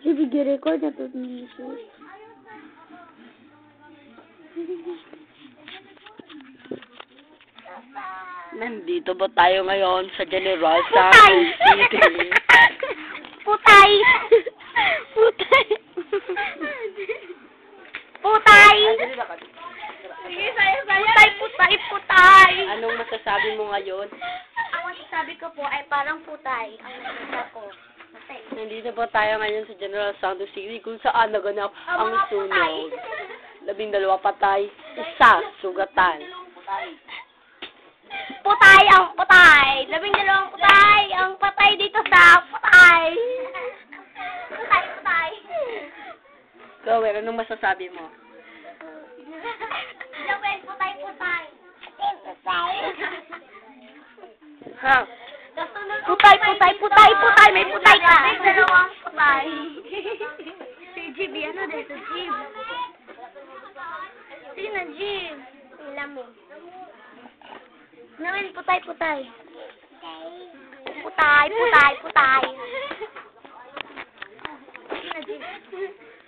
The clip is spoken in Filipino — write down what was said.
Video record na to. Nandito ba tayo ngayon sa General Putay! Santos City? Putay! Putay! Putay! Sige, saya. Putay! Anong masasabi mo ngayon? Ang masasabi ko po ay parang putay. Ang nakita ko. Patay. Nandito po tayo ngayon sa General Santos City kung saan naganap ang mga putay. sunog. 12 patay, 1 sugatan. Putay ang putay! 12 putay! Ang patay dito sa putay! Putay. Gawin, anong masasabi mo? Jawel, putay. Ha? Putay! May putay ka! May dalawang putay. Si Jib, ano dito, Jib? Sino, Jib? Lamin. Nawin, putay! Putay!